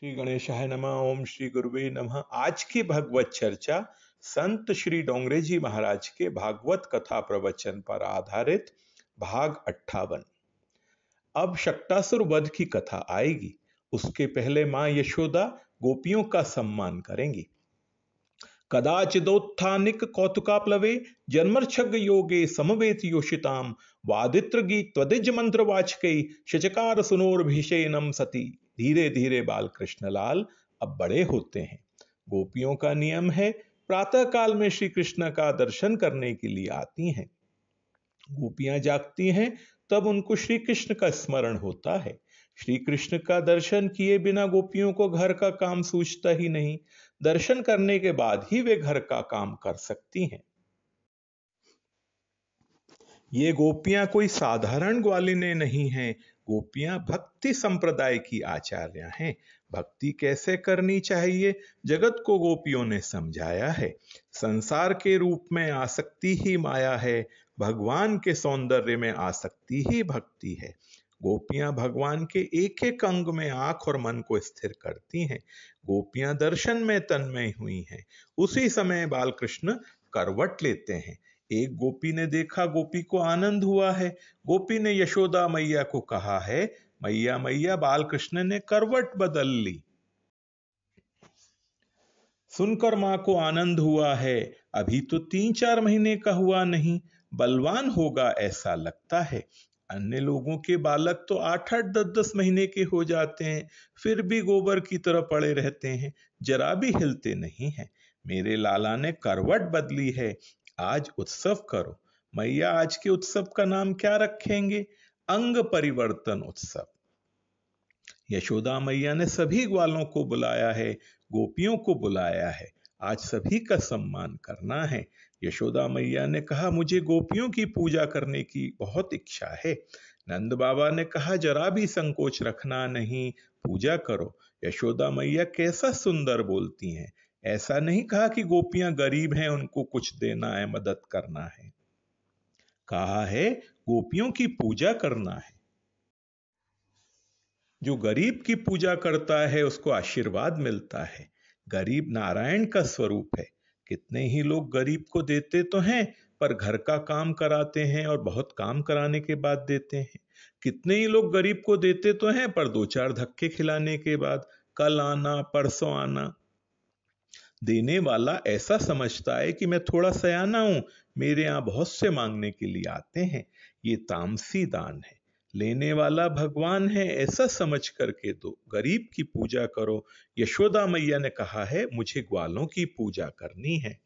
श्री गणेशाय नमः। ओम श्री गुरुवे नमः। आज की भगवत चर्चा संत श्री डोंगरे जी महाराज के भागवत कथा प्रवचन पर आधारित भाग 58। अब शक्टासुर वध की कथा आएगी। उसके पहले मां यशोदा गोपियों का सम्मान करेंगी। कदाचिदोत्थानिक कौतुकाप्लवे जन्मर्छग योगे समवेत योषिताम वादित्र गीत त्वदिज मंत्र वाचके शचकार सुनोर्भिषेनम सती। धीरे धीरे बाल कृष्णलाल अब बड़े होते हैं। गोपियों का नियम है प्रातः काल में श्री कृष्ण का दर्शन करने के लिए आती हैं। गोपियां जागती हैं तब उनको श्री कृष्ण का स्मरण होता है। श्री कृष्ण का दर्शन किए बिना गोपियों को घर का काम सूझता ही नहीं। दर्शन करने के बाद ही वे घर का काम कर सकती हैं। ये गोपियां कोई साधारण ग्वालिने नहीं हैं। गोपियां भक्ति संप्रदाय की आचार्य हैं। भक्ति कैसे करनी चाहिए जगत को गोपियों ने समझाया है। संसार के रूप में आसक्ति ही माया है, भगवान के सौंदर्य में आसक्ति ही भक्ति है। गोपियां भगवान के एक एक अंग में आंख और मन को स्थिर करती हैं। गोपियां दर्शन में तन्मय हुई हैं। उसी समय बालकृष्ण करवट लेते हैं। एक गोपी ने देखा, गोपी को आनंद हुआ है। गोपी ने यशोदा मैया को कहा है, मैया मैया बालकृष्ण ने करवट बदल ली। सुनकर मां को आनंद हुआ है। अभी तो 3-4 महीने का हुआ नहीं, बलवान होगा ऐसा लगता है। अन्य लोगों के बालक तो 8-8 10-10 महीने के हो जाते हैं, फिर भी गोबर की तरह पड़े रहते हैं, जरा भी हिलते नहीं हैं। मेरे लाला ने करवट बदली है, आज उत्सव करो। मैया आज के उत्सव का नाम क्या रखेंगे? अंग परिवर्तन उत्सव। यशोदा मैया ने सभी ग्वालों को बुलाया है, गोपियों को बुलाया है। आज सभी का सम्मान करना है। यशोदा मैया ने कहा, मुझे गोपियों की पूजा करने की बहुत इच्छा है। नंद बाबा ने कहा, जरा भी संकोच रखना नहीं, पूजा करो। यशोदा मैया कैसा सुंदर बोलती हैं। ऐसा नहीं कहा कि गोपियां गरीब हैं, उनको कुछ देना है, मदद करना है। कहा है गोपियों की पूजा करना है। जो गरीब की पूजा करता है उसको आशीर्वाद मिलता है। गरीब नारायण का स्वरूप है। कितने ही लोग गरीब को देते तो हैं, पर घर का काम कराते हैं और बहुत काम कराने के बाद देते हैं। कितने ही लोग गरीब को देते तो हैं, पर 2-4 धक्के खिलाने के बाद, कल आना परसों आना। देने वाला ऐसा समझता है कि मैं थोड़ा सयाना हूं, मेरे यहां बहुत से मांगने के लिए आते हैं। ये तामसी दान है। लेने वाला भगवान है ऐसा समझ करके दो। गरीब की पूजा करो। यशोदा मैया ने कहा है, मुझे ग्वालों की पूजा करनी है।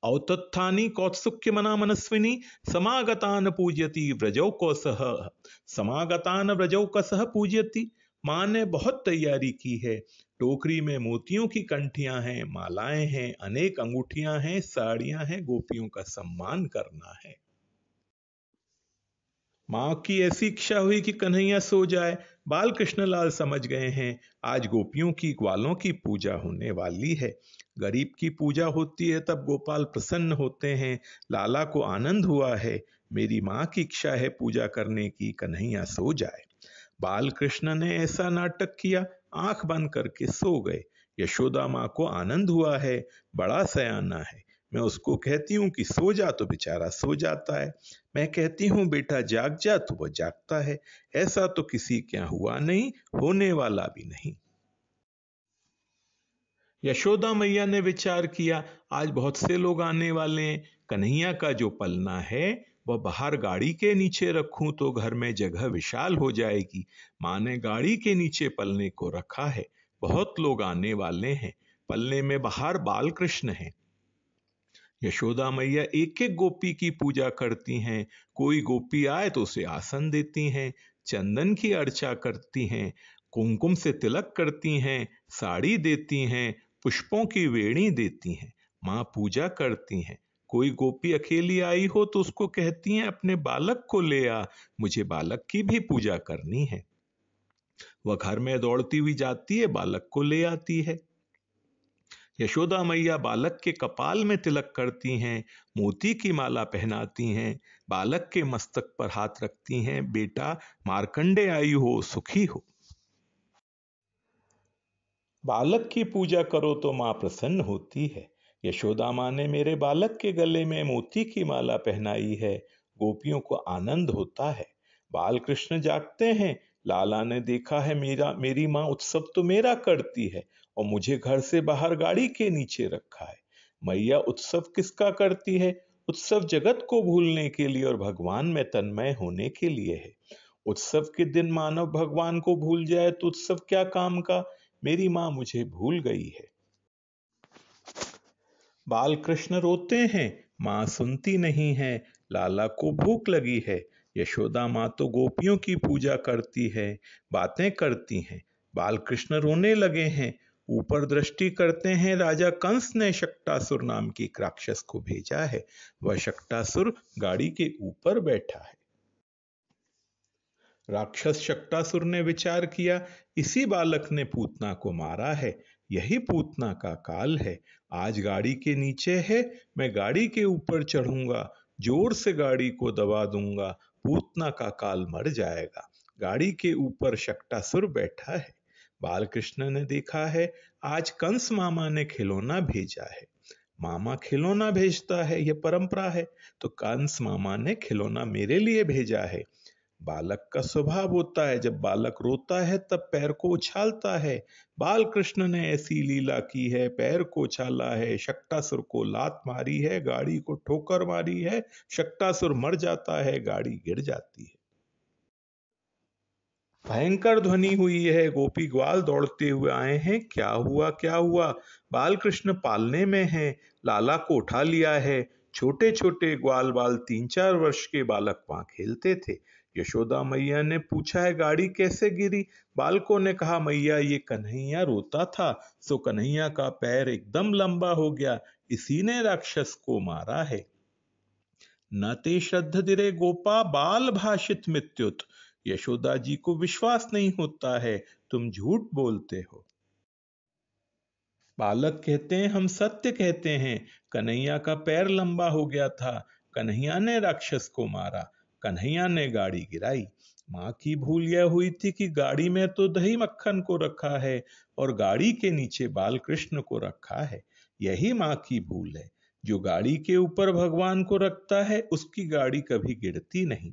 औतत्थानी कौत्सुक्य मना मनस्विनी समागतान पूज्यति व्रजौ को सह। समागतान व्रजौ का सह पूज्यति। मां ने बहुत तैयारी की है। टोकरी में मोतियों की कंठियां हैं, मालाएं हैं, अनेक अंगूठियां हैं, साड़ियां हैं। गोपियों का सम्मान करना है। मां की ऐसी इच्छा हुई कि कन्हैया सो जाए। बाल कृष्णलाल समझ गए हैं, आज गोपियों की ग्वालों की पूजा होने वाली है। गरीब की पूजा होती है तब गोपाल प्रसन्न होते हैं। लाला को आनंद हुआ है, मेरी मां की इच्छा है पूजा करने की, कन्हैया सो जाए। बाल कृष्ण ने ऐसा नाटक किया, आंख बंद करके सो गए। यशोदा मां को आनंद हुआ है, बड़ा सयाना है। मैं उसको कहती हूं कि सो जा तो बेचारा सो जाता है। मैं कहती हूं बेटा जाग जा तो वो जागता है। ऐसा तो किसी के यहां हुआ नहीं, होने वाला भी नहीं। यशोदा मैया ने विचार किया, आज बहुत से लोग आने वाले हैं। कन्हैया का जो पलना है वह बाहर गाड़ी के नीचे रखूं तो घर में जगह विशाल हो जाएगी। मां ने गाड़ी के नीचे पलने को रखा है। बहुत लोग आने वाले हैं। पलने में बाहर बाल कृष्ण हैं। यशोदा मैया एक एक गोपी की पूजा करती हैं। कोई गोपी आए तो उसे आसन देती हैं, चंदन की अर्चा करती हैं, कुमकुम से तिलक करती हैं, साड़ी देती हैं, पुष्पों की वेणी देती हैं। मां पूजा करती हैं। कोई गोपी अकेली आई हो तो उसको कहती हैं, अपने बालक को ले आ, मुझे बालक की भी पूजा करनी है। वह घर में दौड़ती हुई जाती है, बालक को ले आती है। यशोदा मैया बालक के कपाल में तिलक करती हैं, मोती की माला पहनाती हैं, बालक के मस्तक पर हाथ रखती हैं, बेटा मार्कंडे आयु हो, सुखी हो। बालक की पूजा करो तो माँ प्रसन्न होती है। यशोदा माँ ने मेरे बालक के गले में मोती की माला पहनाई है। गोपियों को आनंद होता है। बाल कृष्ण जागते हैं। लाला ने देखा है मेरी माँ उत्सव तो मेरा करती है और मुझे घर से बाहर गाड़ी के नीचे रखा है। मैया उत्सव किसका करती है? उत्सव जगत को भूलने के लिए और भगवान में तन्मय होने के लिए है। उत्सव के दिन मानव भगवान को भूल जाए तो उत्सव क्या काम का? मेरी माँ मुझे भूल गई है। बाल कृष्ण रोते हैं, माँ सुनती नहीं है। लाला को भूख लगी है। यशोदा माँ तो गोपियों की पूजा करती है, बातें करती हैं। बाल कृष्ण रोने लगे हैं। ऊपर दृष्टि करते हैं। राजा कंस ने शक्टासुर नाम की एक राक्षस को भेजा है। वह शक्टासुर गाड़ी के ऊपर बैठा है। राक्षस शक्टासुर ने विचार किया, इसी बालक ने पूतना को मारा है। यही पूतना का काल है। आज गाड़ी के नीचे है, मैं गाड़ी के ऊपर चढ़ूंगा, जोर से गाड़ी को दबा दूंगा, पूतना का काल मर जाएगा। गाड़ी के ऊपर शक्टासुर बैठा है। बालकृष्ण ने देखा है, आज कंस मामा ने खिलौना भेजा है। मामा खिलौना भेजता है, यह परंपरा है, तो कंस मामा ने खिलौना मेरे लिए भेजा है। बालक का स्वभाव होता है, जब बालक रोता है तब पैर को उछालता है। बाल कृष्ण ने ऐसी लीला की है, पैर को उछाला है, शक्टासुर को लात मारी है, गाड़ी को ठोकर मारी है। शक्टासुर मर जाता है, गाड़ी गिर जाती है। भयंकर ध्वनि हुई है। गोपी ग्वाल दौड़ते हुए आए हैं। क्या हुआ, क्या हुआ? बाल कृष्ण पालने में है, लाला को उठा लिया है। छोटे छोटे ग्वाल बाल 3-4 वर्ष के बालक वहां खेलते थे। यशोदा मैया ने पूछा है, गाड़ी कैसे गिरी? बालकों ने कहा, मैया ये कन्हैया रोता था, सो कन्हैया का पैर एकदम लंबा हो गया, इसी ने राक्षस को मारा है। न ते श्रद्ध दिरे गोपा बाल भाषित मृत्युत। यशोदा जी को विश्वास नहीं होता है, तुम झूठ बोलते हो। बालक कहते हैं, हम सत्य कहते हैं। कन्हैया का पैर लंबा हो गया था, कन्हैया ने राक्षस को मारा, कन्हैया ने गाड़ी गिराई। माँ की भूल यह हुई थी कि गाड़ी में तो दही मक्खन को रखा है और गाड़ी के नीचे बाल कृष्ण को रखा है। यही माँ की भूल है। जो गाड़ी के ऊपर भगवान को रखता है, उसकी गाड़ी कभी गिरती नहीं।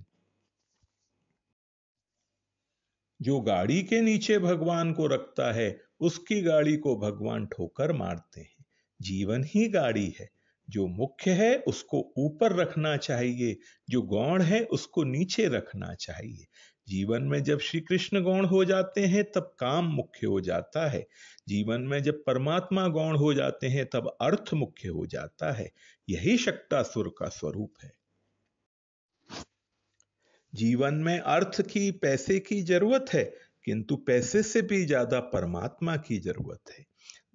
जो गाड़ी के नीचे भगवान को रखता है, उसकी गाड़ी को भगवान ठोकर मारते हैं। जीवन ही गाड़ी है। जो मुख्य है उसको ऊपर रखना चाहिए, जो गौण है उसको नीचे रखना चाहिए। जीवन में जब श्री कृष्ण गौण हो जाते हैं तब काम मुख्य हो जाता है। जीवन में जब परमात्मा गौण हो जाते हैं तब अर्थ मुख्य हो जाता है। यही शक्टासुर का स्वरूप है। जीवन में अर्थ की, पैसे की जरूरत है, किंतु पैसे से भी ज्यादा परमात्मा की जरूरत है।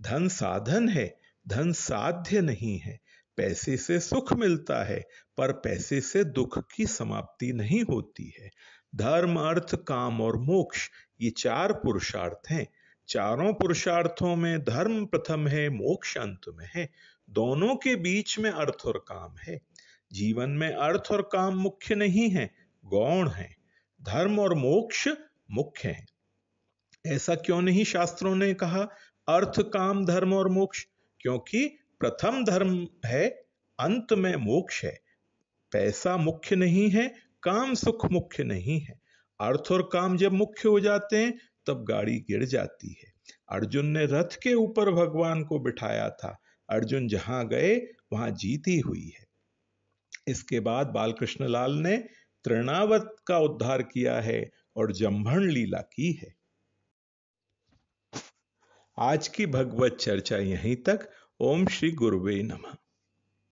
धन साधन है, धन साध्य नहीं है। पैसे से सुख मिलता है, पर पैसे से दुख की समाप्ति नहीं होती है। धर्म, अर्थ, काम और मोक्ष, ये 4 पुरुषार्थ हैं। चारों पुरुषार्थों में धर्म प्रथम है, मोक्ष अंत में है। दोनों के बीच में अर्थ और काम है। जीवन में अर्थ और काम मुख्य नहीं है, गौण है। धर्म और मोक्ष मुख्य है। ऐसा क्यों नहीं शास्त्रों ने कहा अर्थ, काम, धर्म और मोक्ष? क्योंकि प्रथम धर्म है, अंत में मोक्ष है। पैसा मुख्य नहीं है, काम सुख मुख्य नहीं है। अर्थ और काम जब मुख्य हो जाते हैं तब गाड़ी गिर जाती है। अर्जुन ने रथ के ऊपर भगवान को बिठाया था। अर्जुन जहां गए वहां जीत ही हुई है। इसके बाद बालकृष्ण लाल ने तृणावत का उद्धार किया है और जम्भण लीला की है। आज की भगवत चर्चा यहीं तक। ओम श्री गुरुवे नमः।